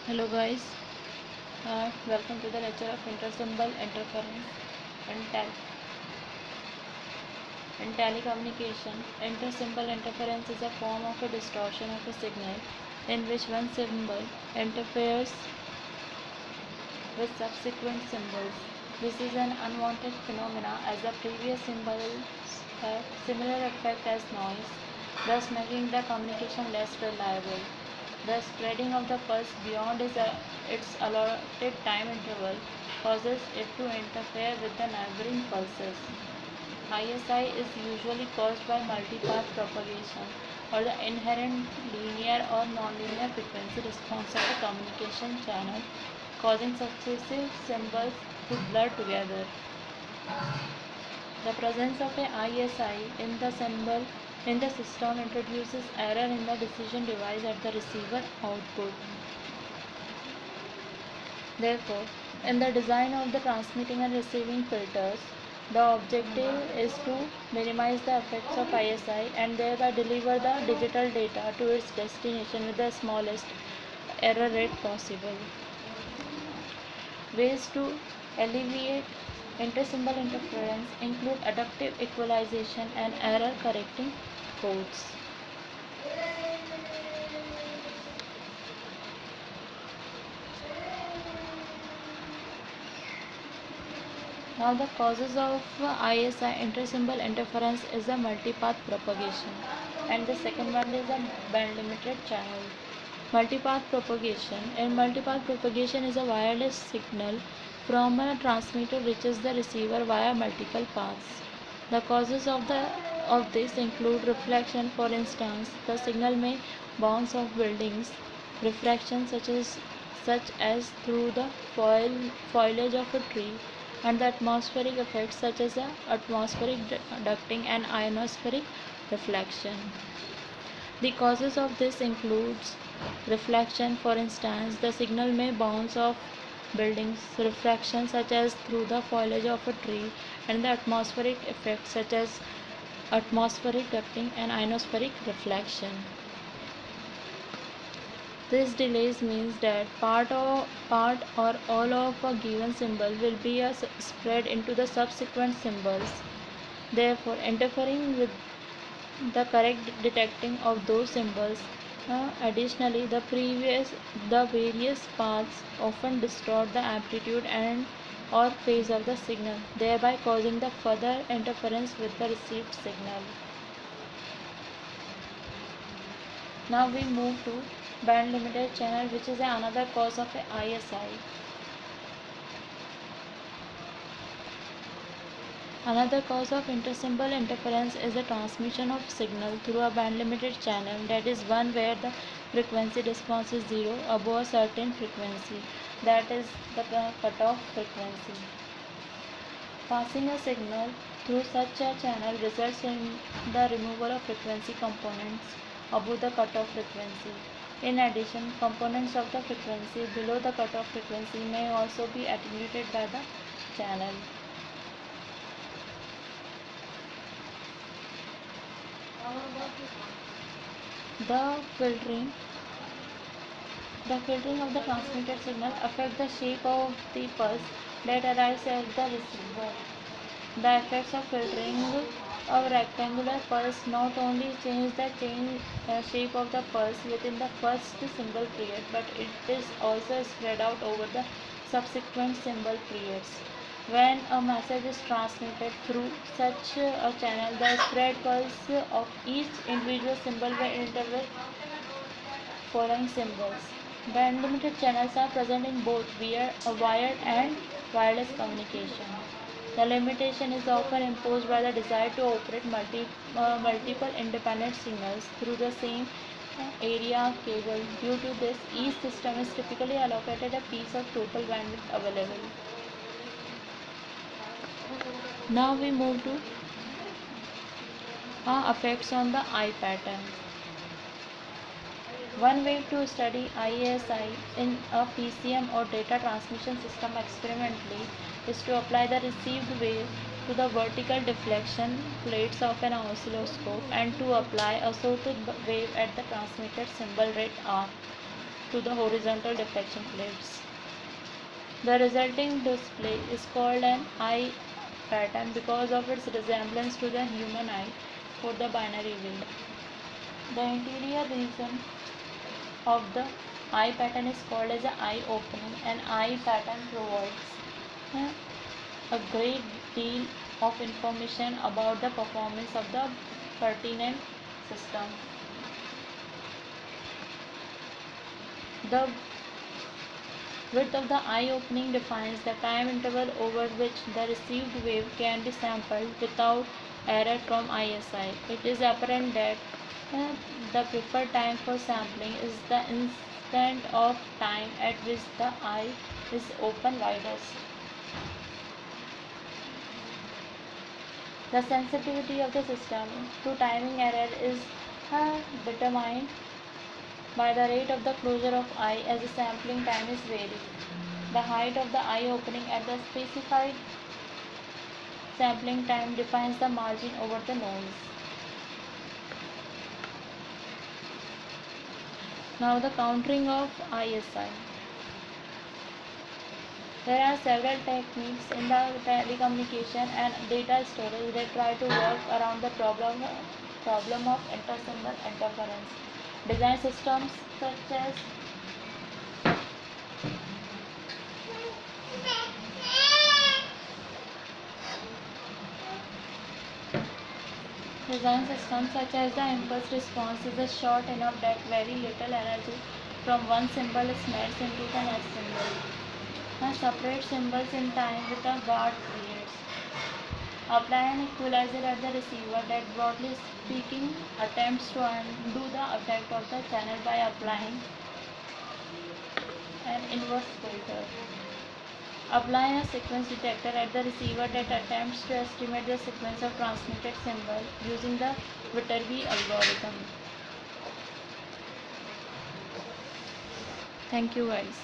Hello guys, welcome to the lecture of intersymbol interference and, telecommunication. Intersymbol interference is a form of a distortion of a signal in which one symbol interferes with subsequent symbols. This is an unwanted phenomena as the previous symbols have similar effect as noise, thus making the communication less reliable. The spreading of the pulse beyond its allotted time interval causes it to interfere with the neighboring pulses. ISI is usually caused by multipath propagation or the inherent linear or nonlinear frequency response of the communication channel, causing successive symbols to blur together. The presence of a ISI in the system introduces error in the decision device at the receiver output. Therefore, in the design of the transmitting and receiving filters, the objective is to minimize the effects of ISI and thereby deliver the digital data to its destination with the smallest error rate possible. Ways to alleviate intersymbol interference include adaptive equalization and error correcting codes. Now the causes of ISI intersymbol interference is a multipath propagation, and the second one is a band limited channel. Multipath propagation. In multipath propagation is a wireless signal from a transmitter reaches the receiver via multiple paths. The causes of this include reflection. For instance, the signal may bounce off buildings, refraction such as through the foliage of a tree, and the atmospheric effects such as the atmospheric ducting and ionospheric reflection. The causes of this includes reflection. For instance, the signal may bounce off buildings, refraction such as through the foliage of a tree, and the atmospheric effects such as atmospheric ducting and ionospheric reflection. This delays means that part or all of a given symbol will be spread into the subsequent symbols, therefore interfering with the correct detecting of those symbols. Additionally, the various paths often distort the amplitude and or phase of the signal, thereby causing the further interference with the received signal. Now we move to band limited channel, which is another cause of ISI. Another cause of intersymbol interference is the transmission of signal through a band limited channel, that is one where the frequency response is zero above a certain frequency, that is the cutoff frequency. Passing a signal through such a channel results in the removal of frequency components above the cutoff frequency. In addition, components of the frequency below the cutoff frequency may also be attenuated by the channel. The filtering of the transmitted signal affects the shape of the pulse that arrives at the receiver. The effects of filtering a rectangular pulse not only change the shape of the pulse within the first symbol period, but it is also spread out over the subsequent symbol periods. When a message is transmitted through such a channel, the spread pulse of each individual symbol will interval following symbols. Band limited channels are present in both wired and wireless communication. The limitation is often imposed by the desire to operate multiple independent signals through the same area cable. Due to this, each system is typically allocated a piece of total bandwidth available. Now we move to effects on the eye pattern. One way to study ISI in a PCM or data transmission system experimentally is to apply the received wave to the vertical deflection plates of an oscilloscope and to apply a sawtooth wave at the transmitted symbol rate R. to the horizontal diffraction plates. The resulting display is called an eye pattern because of its resemblance to the human eye for the binary way. The interior region of the eye pattern is called as an eye opening. An eye pattern provides a great deal of information about the performance of the pertinent system. The width of the eye opening defines the time interval over which the received wave can be sampled without error from ISI. It is apparent that the preferred time for sampling is the instant of time at which the eye is open widest. The sensitivity of the system to timing error is determined by the rate of the closure of eye as the sampling time is varied. The height of the eye opening at the specified sampling time defines the margin over the noise. Now the countering of ISI. There are several techniques in the telecommunication and data storage that try to work around the problem of intersymbol interference. Design systems such as the impulse response is short enough that very little energy from one symbol is smashed into the next symbol, and separate symbols in time with a guard creates. Apply an equalizer at the receiver that, broadly speaking, attempts to undo the effect of the channel by applying an inverse filter. Apply a sequence detector at the receiver that attempts to estimate the sequence of transmitted symbols using the Viterbi algorithm. Thank you guys.